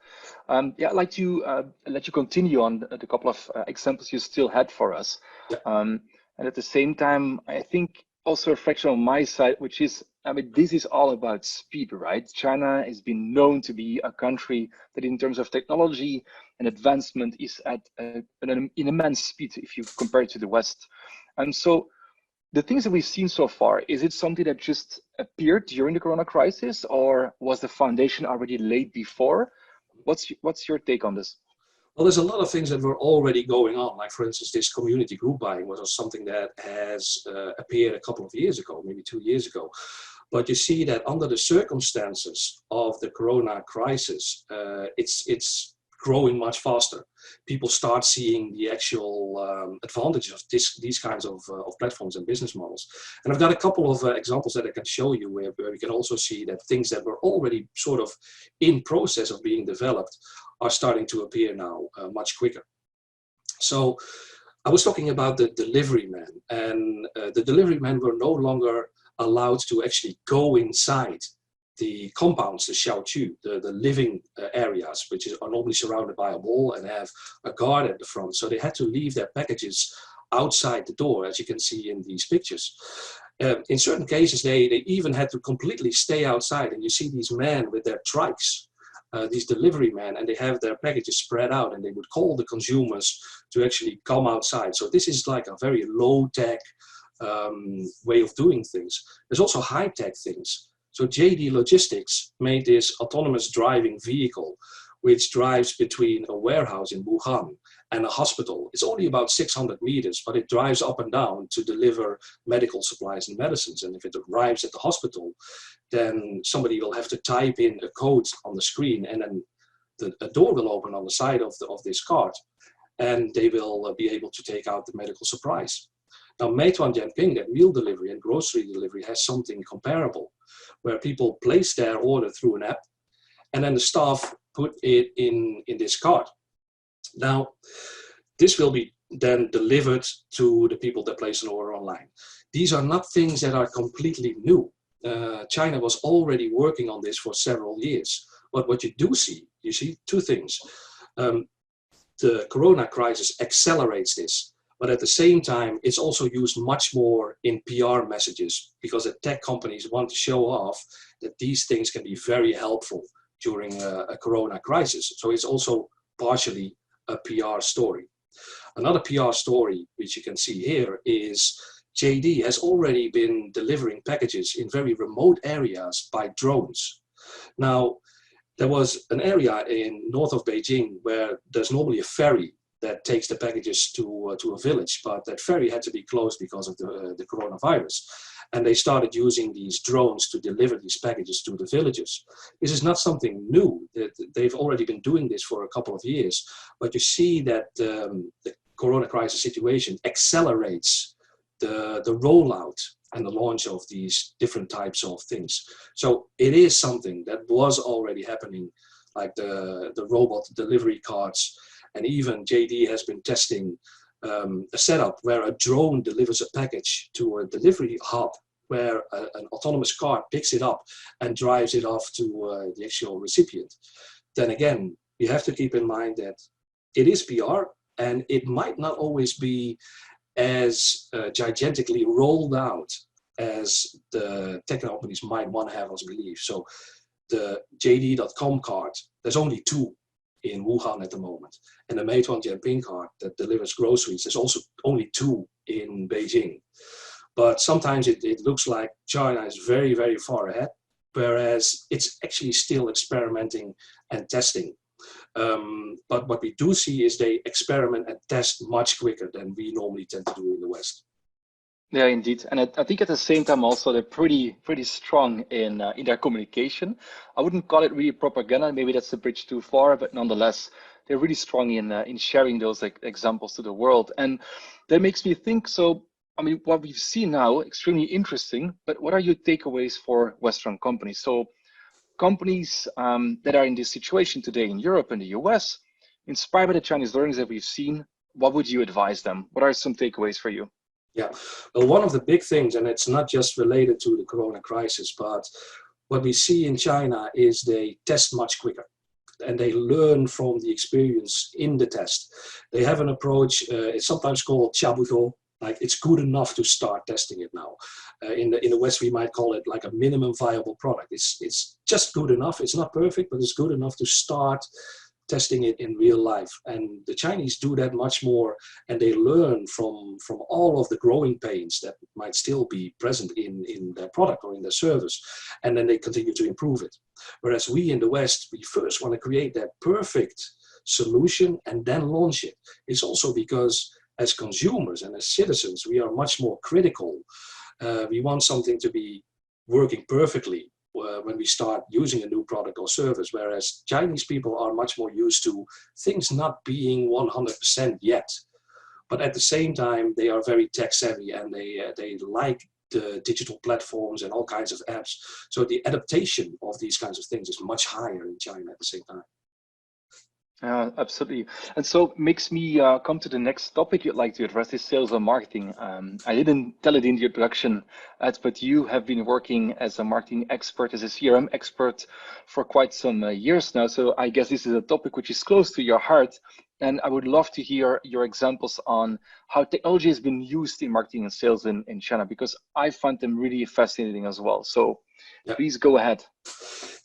Yeah, I'd like to let you continue on the couple of examples you still had for us. Yeah. And at the same time, I think also a reflection on my side, which is, I mean, this is all about speed, right? China has been known to be a country that in terms of technology and advancement is at an immense speed if you compare it to the West. And so the things that we've seen so far, is it something that just appeared during the Corona crisis, or was the foundation already laid before? What's your take on this? Well, there's a lot of things that were already going on. Like, for instance, this community group buying was something that has appeared a couple of years ago, maybe 2 years ago. But you see that under the circumstances of the Corona crisis, it's growing much faster. People start seeing the actual advantages of these kinds of platforms and business models. And I've got a couple of examples that I can show you where we can also see that things that were already sort of in process of being developed are starting to appear now much quicker. So I was talking about the delivery men, and the delivery men were no longer allowed to actually go inside the compounds, the xiaoqu, the living areas, which are normally surrounded by a wall and have a guard at the front. So they had to leave their packages outside the door, as you can see in these pictures. In certain cases, they even had to completely stay outside, and you see these men with their trikes, these delivery men, and they have their packages spread out, and they would call the consumers to actually come outside. So this is like a very low-tech way of doing things. There's also high-tech things. So JD Logistics made this autonomous driving vehicle, which drives between a warehouse in Wuhan and a hospital. It's only about 600 meters, but it drives up and down to deliver medical supplies and medicines. And if it arrives at the hospital, then somebody will have to type in a code on the screen, and then a door will open on the side of this cart, and they will be able to take out the medical supplies. Now, Meituan Dianping, that meal delivery and grocery delivery, has something comparable, where people place their order through an app, and then the staff put it in this cart. Now, this will be then delivered to the people that place an order online. These are not things that are completely new. China was already working on this for several years. But what you do see, you see two things. The Corona crisis accelerates this. But at the same time, it's also used much more in PR messages, because the tech companies want to show off that these things can be very helpful during a Corona crisis. So it's also partially a PR story. Another PR story, which you can see here, is JD has already been delivering packages in very remote areas by drones. Now, there was an area in north of Beijing where there's normally a ferry that takes the packages to a village, but that ferry had to be closed because of the coronavirus. And they started using these drones to deliver these packages to the villages. This is not something new. They've already been doing this for a couple of years. But you see that the Corona crisis situation accelerates the rollout and the launch of these different types of things. So it is something that was already happening, like the robot delivery carts, and even JD has been testing a setup where a drone delivers a package to a delivery hub where an autonomous car picks it up and drives it off to the actual recipient. Then again, you have to keep in mind that it is PR, and it might not always be as gigantically rolled out as the tech companies might want to have us believe. So the JD.com card, there's only 2 in Wuhan at the moment. And the Meituan Jianping card that delivers groceries, there's also only 2 in Beijing. But sometimes it looks like China is very, very far ahead, whereas it's actually still experimenting and testing. But what we do see is they experiment and test much quicker than we normally tend to do in the West. Yeah, indeed. And I think at the same time also they're pretty strong in their communication. I wouldn't call it really propaganda. Maybe that's a bridge too far, but nonetheless, they're really strong in sharing those examples to the world. And that makes me think, so, I mean, what we've seen now, extremely interesting, but what are your takeaways for Western companies? So companies that are in this situation today in Europe and the US, inspired by the Chinese learnings that we've seen, what would you advise them? What are some takeaways for you? Yeah, well, one of the big things, and it's not just related to the Corona crisis, but what we see in China is they test much quicker and they learn from the experience in the test. They have an approach, it's sometimes called chabuto, like it's good enough to start testing it now. In the West, we might call it like a minimum viable product. It's just good enough. It's not perfect, but it's good enough to start testing it in real life. And the Chinese do that much more, and they learn from all of the growing pains that might still be present in their product or in their service, and then they continue to improve it. Whereas we in the West, we first want to create that perfect solution and then launch it. It's also because as consumers and as citizens, we are much more critical. We want something to be working perfectly when we start using a new product or service, whereas Chinese people are much more used to things not being 100% yet. But at the same time, they are very tech savvy, and they like the digital platforms and all kinds of apps. So the adaptation of these kinds of things is much higher in China at the same time. Absolutely. And so makes me come to the next topic you'd like to address is sales and marketing. I didn't tell it in the introduction, Ed, but you have been working as a marketing expert, as a CRM expert for quite some years now. So I guess this is a topic which is close to your heart. And I would love to hear your examples on how technology has been used in marketing and sales in China, because I find them really fascinating as well. So please go ahead.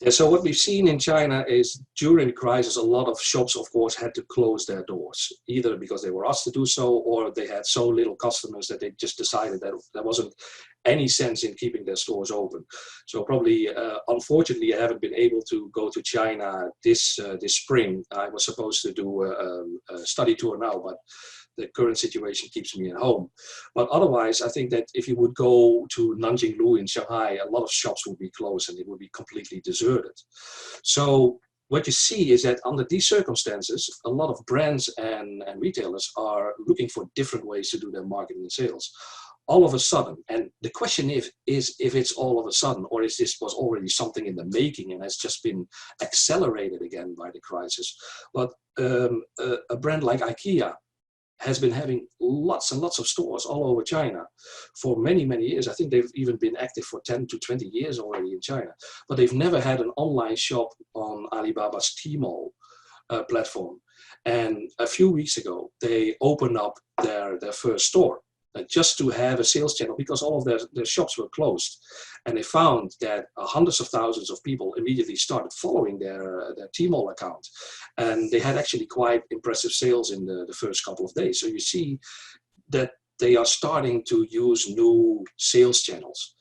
Yeah, so what we've seen in China is during the crisis, a lot of shops, of course, had to close their doors, either because they were asked to do so, or they had so little customers that they just decided that there wasn't any sense in keeping their stores open. So probably, unfortunately, I haven't been able to go to China this spring. I was supposed to do a study tour now, but the current situation keeps me at home. But otherwise, I think that if you would go to Nanjinglu in Shanghai, a lot of shops would be closed and it would be completely deserted. So what you see is that under these circumstances, a lot of brands and retailers are looking for different ways to do their marketing and sales. All of a sudden, and the question is if it's all of a sudden, or is this was already something in the making and has just been accelerated again by the crisis. But a brand like IKEA has been having lots and lots of stores all over China for many, many years. I think they've even been active for 10 to 20 years already in China, but they've never had an online shop on Alibaba's Tmall platform. And a few weeks ago, they opened up their first store just to have a sales channel, because all of their shops were closed. And they found that hundreds of thousands of people immediately started following their Tmall account. And they had actually quite impressive sales in the first couple of days. So you see that they are starting to use new sales channels.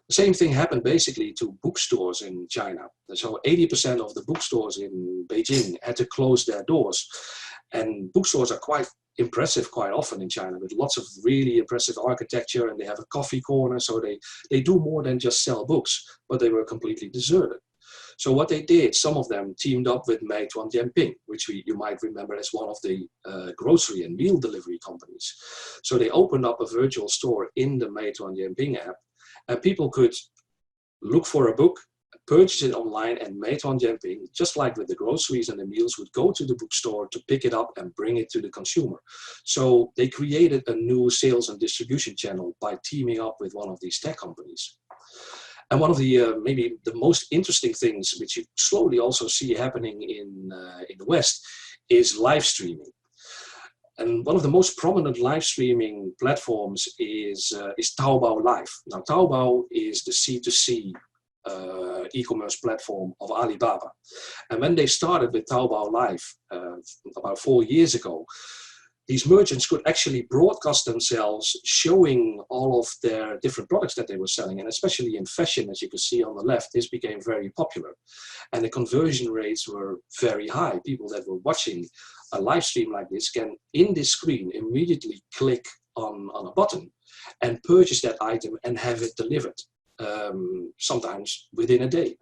The same thing happened basically to bookstores in China. So 80% of the bookstores in Beijing had to close their doors. And bookstores are quite impressive quite often in China, with lots of really impressive architecture, and they have a coffee corner, so they do more than just sell books, but they were completely deserted. So what they did, some of them teamed up with Meituan Dianping, which you might remember as one of the grocery and meal delivery companies. So they opened up a virtual store in the Meituan Dianping app, and people could look for a book, purchase it online, and Meituan Dianping, just like with the groceries and the meals, would go to the bookstore to pick it up and bring it to the consumer. So they created a new sales and distribution channel by teaming up with one of these tech companies. And one of the maybe the most interesting things, which you slowly also see happening in the West, is live streaming. And one of the most prominent live streaming platforms is Taobao Live. Now, Taobao is the C2C e-commerce platform of Alibaba. And when they started with Taobao Live about 4 years ago, these merchants could actually broadcast themselves showing all of their different products that they were selling. And especially in fashion, as you can see on the left, this became very popular. And the conversion rates were very high. People that were watching a live stream like this can, in this screen, immediately click on a button and purchase that item and have it delivered, sometimes within a day.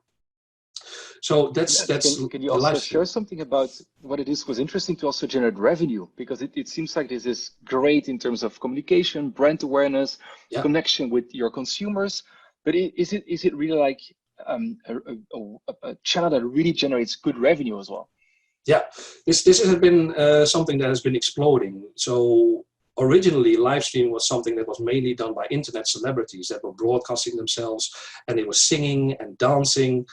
So that's can you also share something about what it is was interesting to also generate revenue, because it seems like this is great in terms of communication, brand awareness, connection with your consumers, but is it really like a channel that really generates good revenue as well? Yeah, this has been something that has been exploding. So originally, live stream was something that was mainly done by internet celebrities that were broadcasting themselves, and they were singing and dancing.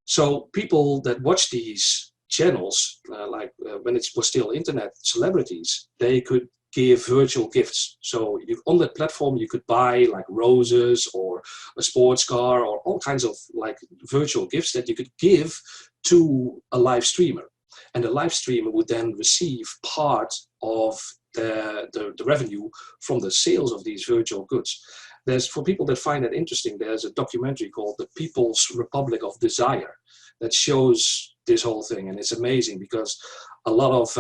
So people that watch these channels, when it was still internet celebrities, they could give virtual gifts. So on that platform, you could buy like roses or a sports car or all kinds of like virtual gifts that you could give to a live streamer. And the live streamer would then receive part of the revenue from the sales of these virtual goods. For people that find that interesting, there's a documentary called The People's Republic of Desire that shows this whole thing. And it's amazing because a lot of,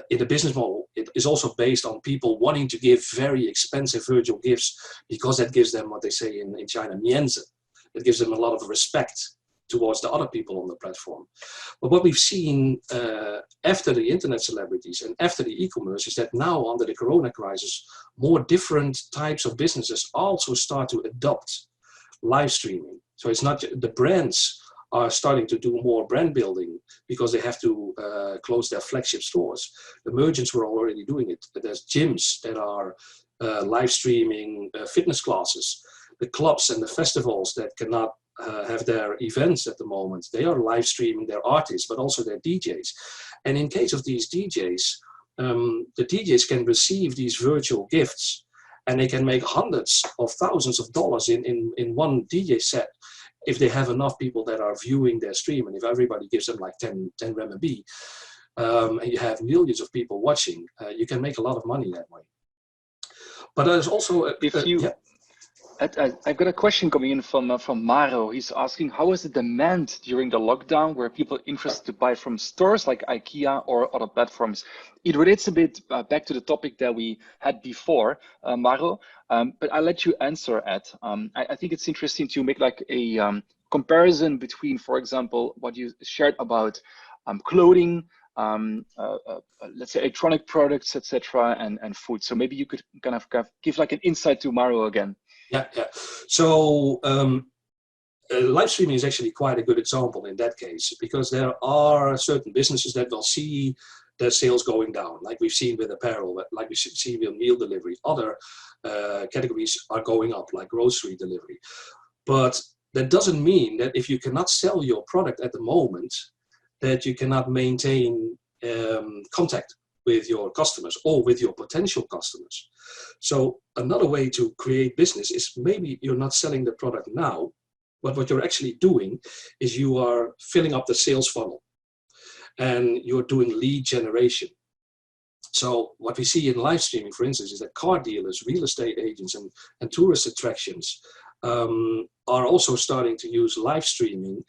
in the business model, it is also based on people wanting to give very expensive virtual gifts because that gives them what they say in China, mianzi. It gives them a lot of respect towards the other people on the platform. But what we've seen after the internet celebrities and after the e-commerce is that now under the corona crisis, more different types of businesses also start to adopt live streaming. So it's not the brands are starting to do more brand building because they have to close their flagship stores. The merchants were already doing it. There's gyms that are live streaming fitness classes. The clubs and the festivals that cannot have their events at the moment, they are live streaming their artists, but also their DJs. And in case of these DJs, the DJs can receive these virtual gifts and they can make hundreds of thousands of dollars in one DJ set if they have enough people that are viewing their stream. And if everybody gives them like 10 RMB, and you have millions of people watching, you can make a lot of money that way. But there's also I've got a question coming in from Maro. He's asking, how is the demand during the lockdown? Were people interested to buy from stores like IKEA or other platforms? It relates a bit back to the topic that we had before, Maro, but I'll let you answer, Ed. I think it's interesting to make like a comparison between, for example, what you shared about clothing, let's say electronic products, etc., and food. So maybe you could kind of give like an insight to Maro again. Yeah. So live streaming is actually quite a good example in that case, because there are certain businesses that will see their sales going down, like we've seen with apparel, like we see with meal delivery. Other categories are going up, like grocery delivery. But that doesn't mean that if you cannot sell your product at the moment, that you cannot maintain contact with your customers or with your potential customers. So another way to create business is maybe you're not selling the product now, but what you're actually doing is you are filling up the sales funnel and you're doing lead generation. So what we see in live streaming, for instance, is that car dealers, real estate agents, and tourist attractions are also starting to use live streaming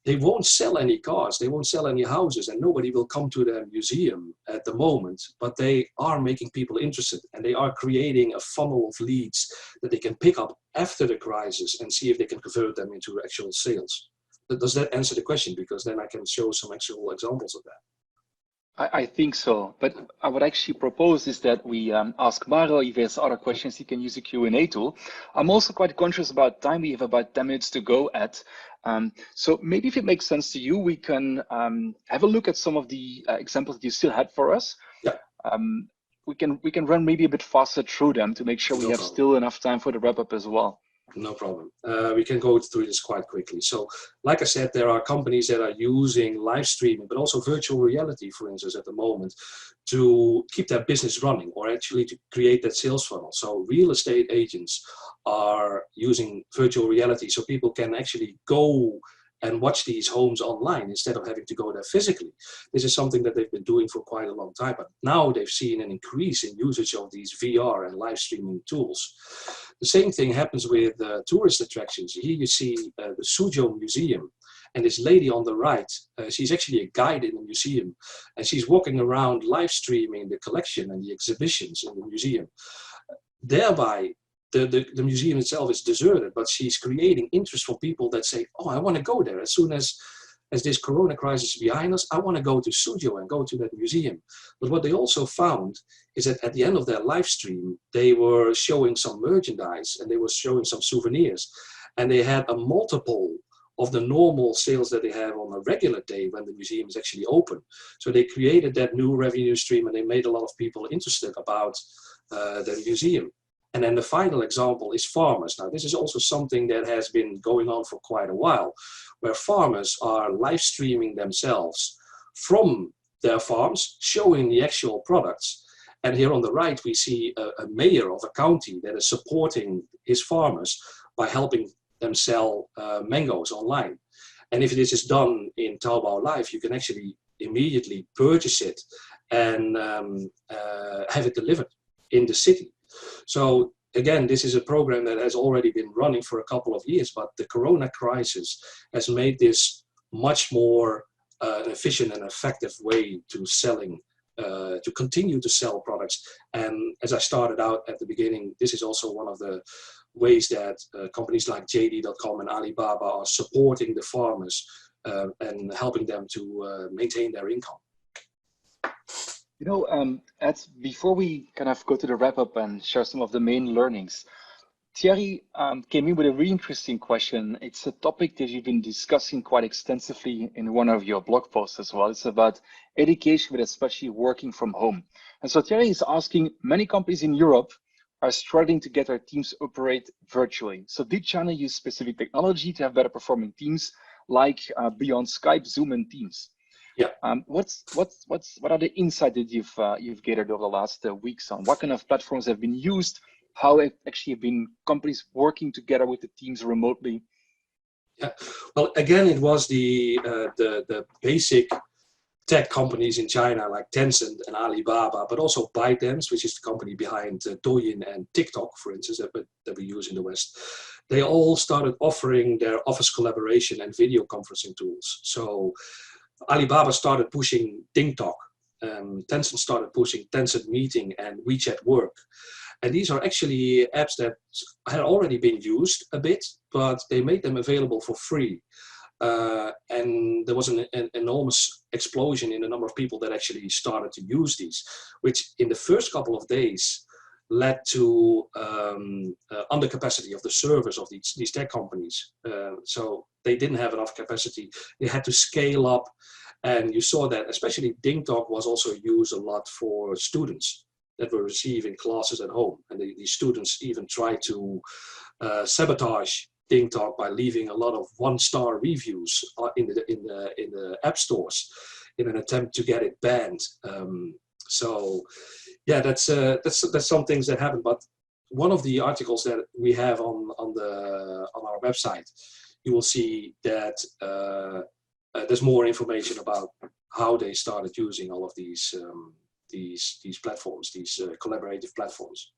they won't sell any cars, they won't sell any houses, and nobody will come to their museum at the moment, but they are making people interested, and they are creating a funnel of leads that they can pick up after the crisis and see if they can convert them into actual sales. Does that answer the question? Because then I can show some actual examples of that. I think so, but I would actually propose is that we ask Mario if he has other questions. He can use the Q&A tool. I'm also quite conscious about time. We have about 10 minutes to go at. So maybe if it makes sense to you, we can have a look at some of the examples that you still had for us. Yeah. We can run maybe a bit faster through them to make sure we have still enough time for the wrap up as well. No problem. We can go through this quite quickly. So, like I said, there are companies that are using live streaming, but also virtual reality, for instance, at the moment, to keep their business running or actually to create that sales funnel. So, real estate agents are using virtual reality so people can actually go and watch these homes online instead of having to go there physically. This is something that they've been doing for quite a long time, but now they've seen an increase in usage of these VR and live streaming tools. The same thing happens with tourist attractions. Here you see the Suzhou Museum, and this lady on the right, she's actually a guide in the museum, and she's walking around live streaming the collection and the exhibitions in the museum. Thereby, the museum itself is deserted, but she's creating interest for people that say, oh, I want to go there. As soon as this corona crisis is behind us, I want to go to Suzhou and go to that museum. But what they also found is that at the end of their live stream, they were showing some merchandise and they were showing some souvenirs. And they had a multiple of the normal sales that they have on a regular day when the museum is actually open. So they created that new revenue stream and they made a lot of people interested about the museum. And then the final example is farmers. Now, this is also something that has been going on for quite a while, where farmers are live streaming themselves from their farms, showing the actual products. And here on the right, we see a mayor of a county that is supporting his farmers by helping them sell mangoes online. And if this is done in Taobao Live, you can actually immediately purchase it and have it delivered in the city. So again, this is a program that has already been running for a couple of years, but the corona crisis has made this much more efficient and effective way to selling, to continue to sell products. And as I started out at the beginning, this is also one of the ways that companies like JD.com and Alibaba are supporting the farmers and helping them to maintain their income. You know, Ed, before we kind of go to the wrap up and share some of the main learnings, Thierry came in with a really interesting question. It's a topic that you've been discussing quite extensively in one of your blog posts as well. It's about education, but especially working from home. And so Thierry is asking, many companies in Europe are struggling to get their teams operate virtually. So did China use specific technology to have better performing teams like beyond Skype, Zoom, and Teams? Yeah. What are the insights that you've gathered over the last weeks on what kind of platforms have been used? How have actually been companies working together with the teams remotely? Yeah. Well, again, it was the basic tech companies in China like Tencent and Alibaba, but also ByteDance, which is the company behind Douyin and TikTok, for instance, that we use in the West. They all started offering their office collaboration and video conferencing tools. So Alibaba started pushing DingTalk, Tencent started pushing Tencent Meeting and WeChat Work. And these are actually apps that had already been used a bit, but they made them available for free. And there was an enormous explosion in the number of people that actually started to use these, which in the first couple of days led to undercapacity of the servers of these tech companies. So they didn't have enough capacity. They had to scale up. And you saw that especially DingTalk was also used a lot for students that were receiving classes at home. And these students even tried to sabotage DingTalk by leaving a lot of one-star reviews in the app stores in an attempt to get it banned. So yeah, that's some things that happen. But one of the articles that we have on our website, you will see that there's more information about how they started using all of these platforms, these collaborative platforms.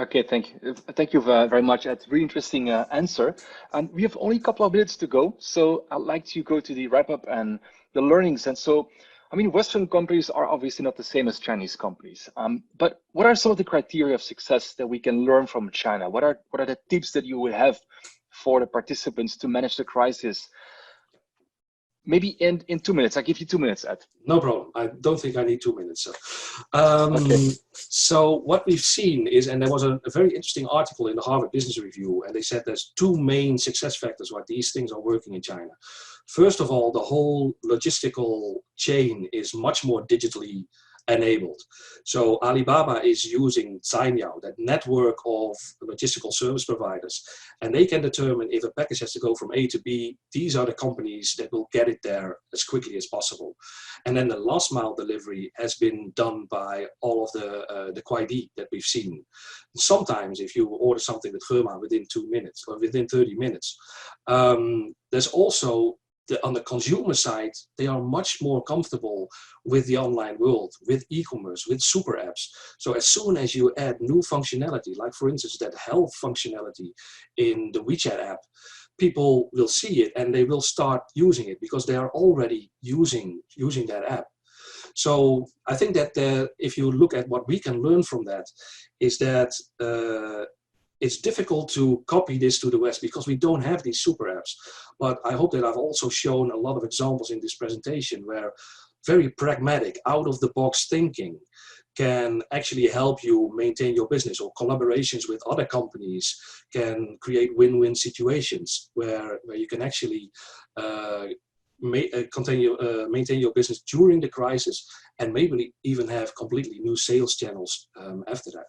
Okay, thank you very much. That's a really interesting answer. And we have only a couple of minutes to go, so I'd like to go to the wrap up and the learnings. And so, I mean, Western companies are obviously not the same as Chinese companies. But what are some of the criteria of success that we can learn from China? What are the tips that you would have for the participants to manage the crisis? Maybe in 2 minutes. I give you 2 minutes, Ed. No problem. I don't think I need 2 minutes. Okay. So what we've seen is, and there was a very interesting article in the Harvard Business Review, and they said there's two main success factors why these things are working in China. First of all, the whole logistical chain is much more digitally enabled. So Alibaba is using Cainiao, that network of logistical service providers, and they can determine if a package has to go from A to B. These are the companies that will get it there as quickly as possible. And then the last mile delivery has been done by all of the Kuaidi that we've seen. Sometimes if you order something with Hema within 2 minutes or within 30 minutes, there's also on the consumer side, they are much more comfortable with the online world, with e-commerce, with super apps. So as soon as you add new functionality, like for instance, that health functionality in the WeChat app, people will see it and they will start using it because they are already using that app. So I think that if you look at what we can learn from that, is that it's difficult to copy this to the West because we don't have these super apps. But I hope that I've also shown a lot of examples in this presentation where very pragmatic, out-of-the-box thinking can actually help you maintain your business, or collaborations with other companies can create win-win situations where you can actually maintain your business during the crisis and maybe even have completely new sales channels after that.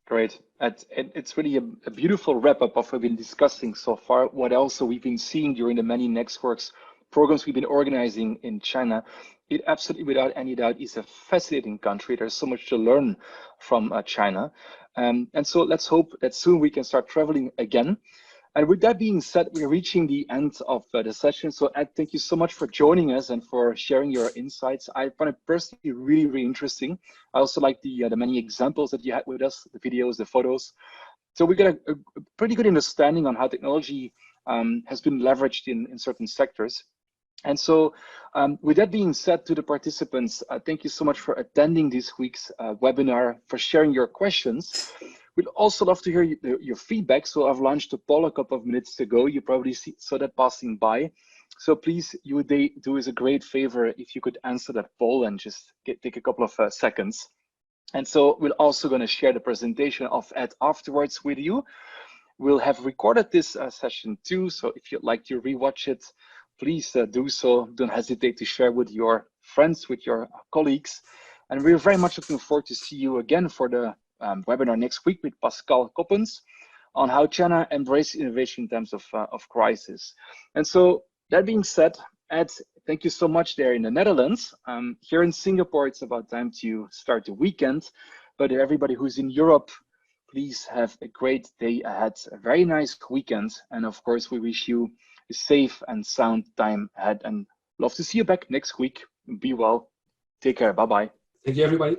Great. It's really a beautiful wrap-up of what we've been discussing so far. What also we've been seeing during the many Nexxworks programs we've been organizing in China. It absolutely, without any doubt, is a fascinating country. There's so much to learn from China. And so let's hope that soon we can start traveling again. And with that being said, we're reaching the end of the session. So Ed, thank you so much for joining us and for sharing your insights. I found it personally really, really interesting. I also like the many examples that you had with us, the videos, the photos. So we got a pretty good understanding on how technology has been leveraged in certain sectors. And so with that being said, to the participants, thank you so much for attending this week's webinar, for sharing your questions. We'd also love to hear your feedback. So I've launched a poll a couple of minutes ago. You probably saw that passing by. So please, you would do us a great favor if you could answer that poll and just take a couple of seconds. And so we're also going to share the presentation of Ed afterwards with you. We'll have recorded this session too. So if you'd like to rewatch it, please do so. Don't hesitate to share with your friends, with your colleagues. And we're very much looking forward to see you again for the webinar next week with Pascal Coppens on how China embraces innovation in times of crisis. And so that being said, Ed, thank you so much there in the Netherlands. Here in Singapore, it's about time to start the weekend. But everybody who's in Europe, please have a great day ahead, a very nice weekend. And of course, we wish you a safe and sound time ahead, and love to see you back next week. Be well. Take care. Bye-bye. Thank you, everybody.